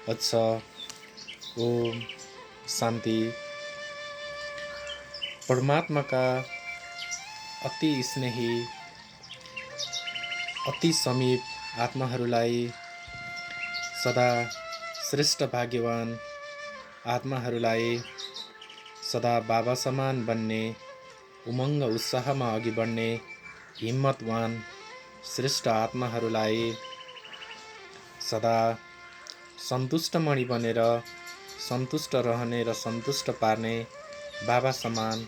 अच्छा। ओम शान्ति। परमात्माका अति स्नेही, अति समीप आत्माहरूलाई, सदा श्रेष्ठ भाग्यवान आत्माहरूलाई, सदा बाबा समान बन्ने, उमङ्ग उत्साहमा अघि बढ्ने हिम्मतवान श्रेष्ठ आत्माहरूलाई सदा सन्तुष्ट मणि बनेर सन्तुष्ट रहने र सन्तुष्ट पार्ने बाबा समान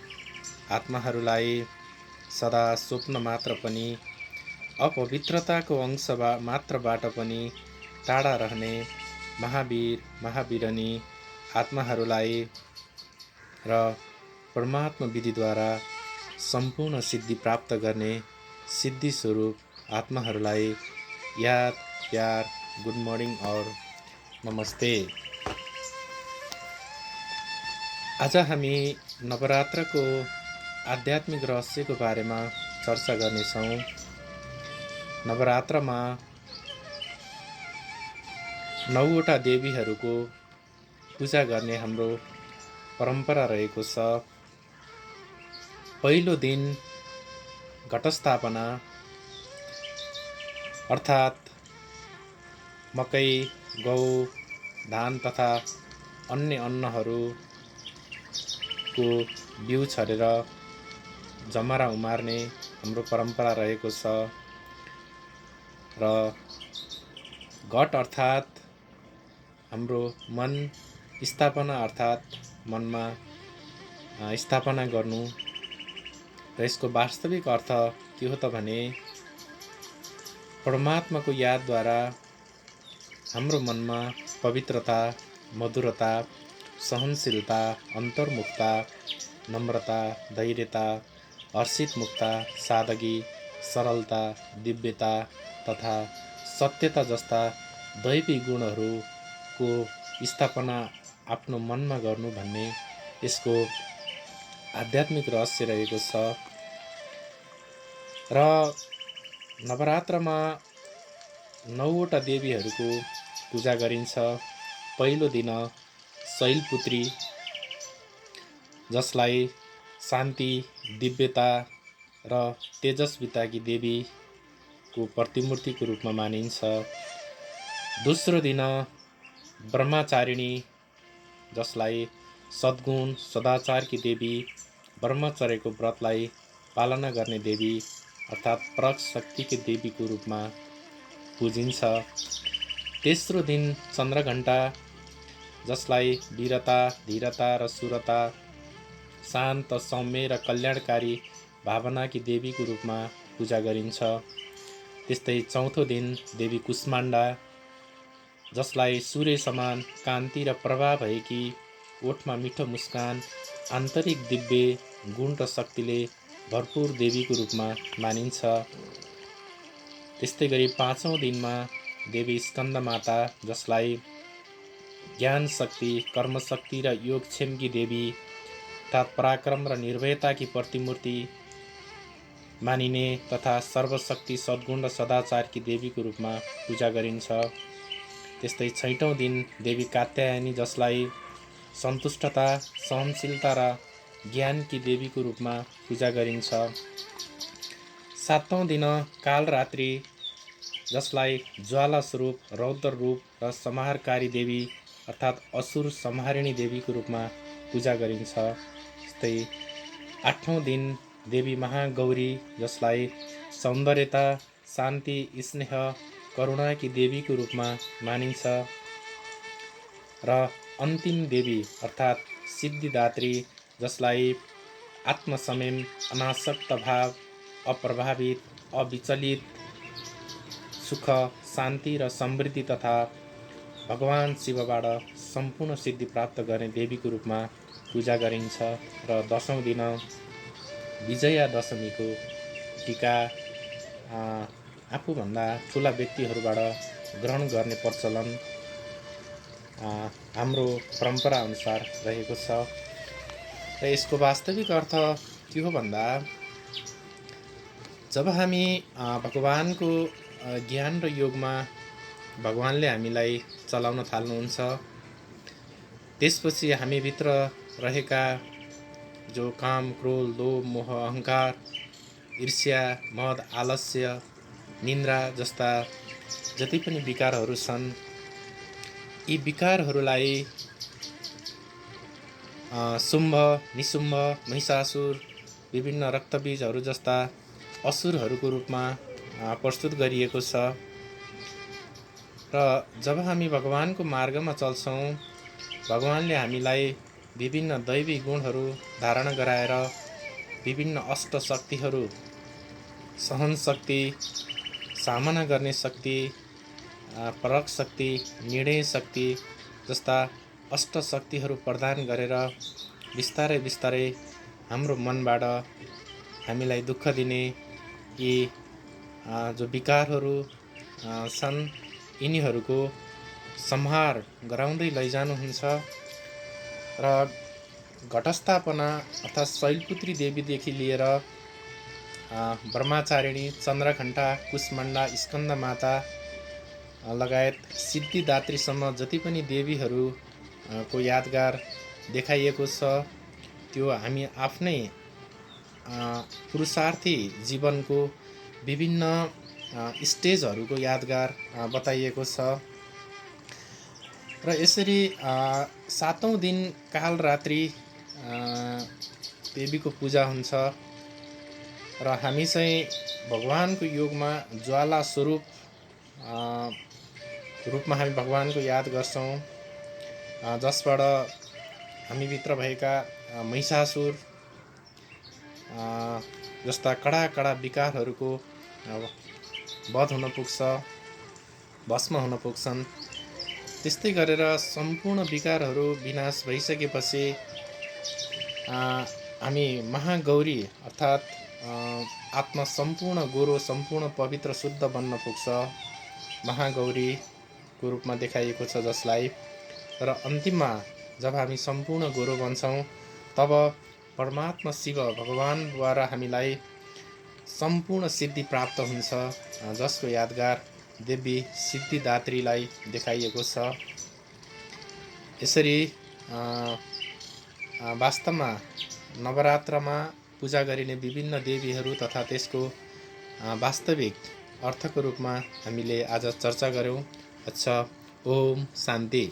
आत्माहरूलाई सदा स्वप्न मात्र पनि अपवित्रताको अंश मात्रबाट पनि टाढा रहने महावीर महावीरनी आत्माहरूलाई र परमात्मा विधिद्वारा सम्पूर्ण सिद्धि प्राप्त गर्ने सिद्धि स्वरूप आत्माहरूलाई याद, प्यार, गुड मर्निङ और नमस्ते। आज हामी नवरात्रको आध्यात्मिक रहस्यको बारेमा चर्चा गर्नेछौँ। नवरात्रमा 9वटा देवीहरूको पूजा गर्ने हाम्रो परम्परा रहेको छ। पहिलो दिन घटस्थापना अर्थात् मकै, गहुँ, धान तथा अन्य अन्नहरूको बिउ छरेर जमरा उमार्ने हाम्रो परम्परा रहेको छ। र घट अर्थात् हाम्रो मन स्थापना अर्थात् मनमा स्थापना गर्नु र यसको वास्तविक अर्थ के हो त भने परमात्माको यादद्वारा हाम्रो मनमा पवित्रता, मधुरता, सहनशीलता, अन्तर्मुखता, नम्रता, धैर्यता, हर्षितमुखता, सादगी, सरलता, दिव्यता तथा सत्यता जस्ता दैवी गुणहरूको स्थापना आफ्नो मनमा गर्नु भन्ने यसको आध्यात्मिक रहस्य रहेको छ। र नवरात्रमा 9वटा देवीहरूको पूजा गरिन्छ। पहिलो दिन शैलपुत्री, जसलाई शान्ति, दिव्यता र तेजस्विताकी देवीको प्रतिमूर्तिको रूपमा मानिन्छ। दोस्रो दिन ब्रह्मचारिणी, जसलाई सद्गुण, सदाचारकी देवी, ब्रह्मचर्यको व्रतलाई पालना गर्ने देवी अर्थात् प्रग शक्तिकी देवीको रूपमा पूजिन्छ। तेस्रो दिन चन्द्रघण्टा, जसलाई वीरता, धीरता र शूरता, शान्त, सौम्य र कल्याणकारी भावनाकी देवीको रूपमा पूजा गरिन्छ। त्यस्तै चौथो दिन देवी कुष्माण्डा, जसलाई सूर्य समान कान्ति र प्रभा भएकी, ओठमा मिठो मुस्कान, आन्तरिक दिव्य गुण र शक्तिले भरपूर देवीको रूपमा मानिन्छ। त्यस्तै गरी पाँचौँ दिनमा देवी स्कन्दमाता, जसलाई ज्ञान शक्ति, कर्मशक्ति र योगक्षेमकी देवी अर्थात् पराक्रम र निर्भयताकी प्रतिमूर्ति मानिने तथा सर्वशक्ति, सद्गुण र सदाचारकी देवीको रूपमा पूजा गरिन्छ। त्यस्तै छैटौँ दिन देवी कात्यायनी, जसलाई सन्तुष्टता, सहनशीलता र ज्ञानकी देवीको रूपमा पूजा गरिन्छ। सातौँ दिन कालरात्रि, जसलाई ज्वाला स्वरूप, रौद्र रूप र संहारकारी देवी अर्थात् असुर संहारिणी देवीको रूपमा पूजा गरिन्छ। त्यस्तै आठौँ दिन देवी महागौरी, जसलाई सौन्दर्यता, शान्ति, स्नेह, करुणाकी देवीको रूपमा मानिन्छ। र अन्तिम देवी अर्थात् सिद्धिदात्री, जसलाई आत्मसंयम, अनासक्त भाव, अप्रभावित, अविचलित, सुख, शान्ति र समृद्धि तथा भगवान शिवबाट सम्पूर्ण सिद्धि प्राप्त गर्ने देवीको रूपमा पूजा गरिन्छ। र 10औँ दिन विजया दशमीको टीका आफूभन्दा ठुला व्यक्तिहरूबाट ग्रहण गर्ने प्रचलन हाम्रो परम्परा अनुसार रहेको छ। र यसको वास्तविक अर्थ के हो भन्दा जब हामी भगवानको ज्ञान र योगमा भगवानले हामीलाई चलाउन थाल्नुहुन्छ। त्यसपछि हामीभित्र रहेका जो काम, क्रोध, लोभ, मोह, अहङ्कार, ईर्ष्या, मद, आलस्य, निन्द्रा जस्ता जति पनि विकारहरू छन्, यी विकारहरूलाई शुम्भ, निशुम्भ, महिषासुर, विभिन्न रक्तबीजहरू जस्ता असुरहरूको रूपमा प्रस्तुत गरिएको छ। र जब हामी भगवानको मार्गमा चल्छौँ, भगवानले हामीलाई विभिन्न दैवी गुणहरू धारण गराएर विभिन्न अष्ट शक्तिहरू, सहन शक्ति, सामना गर्ने शक्ति, परक शक्ति, निर्णय शक्ति जस्ता अष्ट शक्तिहरू प्रदान गरेर बिस्तारै बिस्तारै हाम्रो मनबाट हामीलाई दुःख दिने यी जो विकारहरू छन्, यिनीहरूको संहार गराउँदै लैजानुहुन्छ। र घटस्थापना अर्थात् शैलपुत्री देवीदेखि लिएर ब्रह्मचारिणी, चन्द्रघण्टा, कुष्माण्डा, स्कन्दमाता लगायत सिद्धिदात्रीसम्म जति पनि देवीहरू को यादगार देखाइएको छ, त्यो हामी आफ्नै पुरुषार्थी जीवनको विभिन्न स्टेजहरूको यादगार बताइएको छ। र यसरी 7औं दिन कालरात्रि देवीको पूजा हुन्छ र हामी चाहिँ भगवानको योगमा ज्वाला स्वरूप रूपमा हामी भगवानको याद गर्छौँ, जसबाट हामीभित्र भएका महिषासुर जस्ता कडा कडा विकारहरूको वध हुन पुग्छ, भस्म हुन पुग्छन्। त्यस्तै गरेर सम्पूर्ण विकारहरू विनाश भइसकेपछि हामी महागौरी अर्थात् आत्मा सम्पूर्ण गोरो, सम्पूर्ण पवित्र शुद्ध बन्न पुग्छ, महागौरीको रूपमा देखाइएको छ जसलाई। र अन्तिममा जब हामी सम्पूर्ण गोरो बन्छौँ, तब परमात्मा शिव भगवानद्वारा हामीलाई सम्पूर्ण सिद्धि प्राप्त हुन्छ, जसको यादगार देवी सिद्धिदात्रीलाई देखाइएको छ। यसरी वास्तवमा नवरात्रमा पूजा गरिने विभिन्न देवीहरू तथा त्यसको वास्तविक अर्थको रूपमा हामीले आज चर्चा गऱ्यौँ। अच्छा, ओम शान्ति।